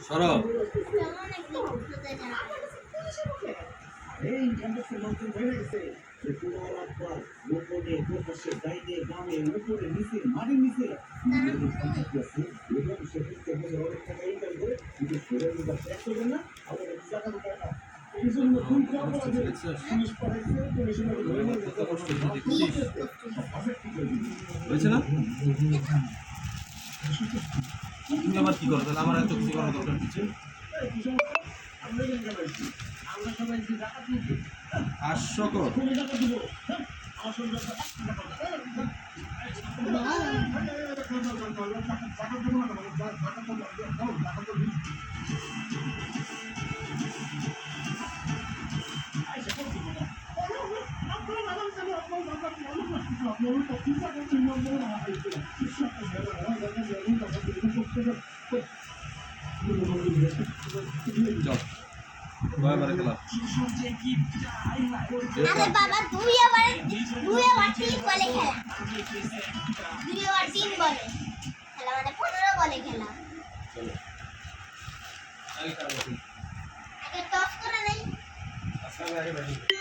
সরো এই ক্যাম্পাসের মানুষজন হয়ে গেছে যে পুরো রাতভর গোপনে প্রকাশ্যে ডাইনে বামে উপরে নিচে মাটির নিচে এবং সেক্ষেত্রে অনেক টাকা ইনকাম করে কিন্তু সেটা কিন্তু ট্যাক্স করবেন না আবার টাকা টাকা এই জন্য খুব অপরাধে পুলিশ পাঠাইছে পুলিশ ধরে নিয়ে হয়েছে না? তুমি আবার কি করো তাহলে? আমার এত কিছু করার দরকার কিছু। আমরা সবাই টাকা দিচ্ছি 800 কর। টাকা দিব চল কয়বার খেলা? আরে বাবা দুই ওভার 3 বলে খেলা। 2 ওভার 3 বলে খেলা মানে 15 বলে খেলা। চলো আগে আগে টস করে নাই। আগে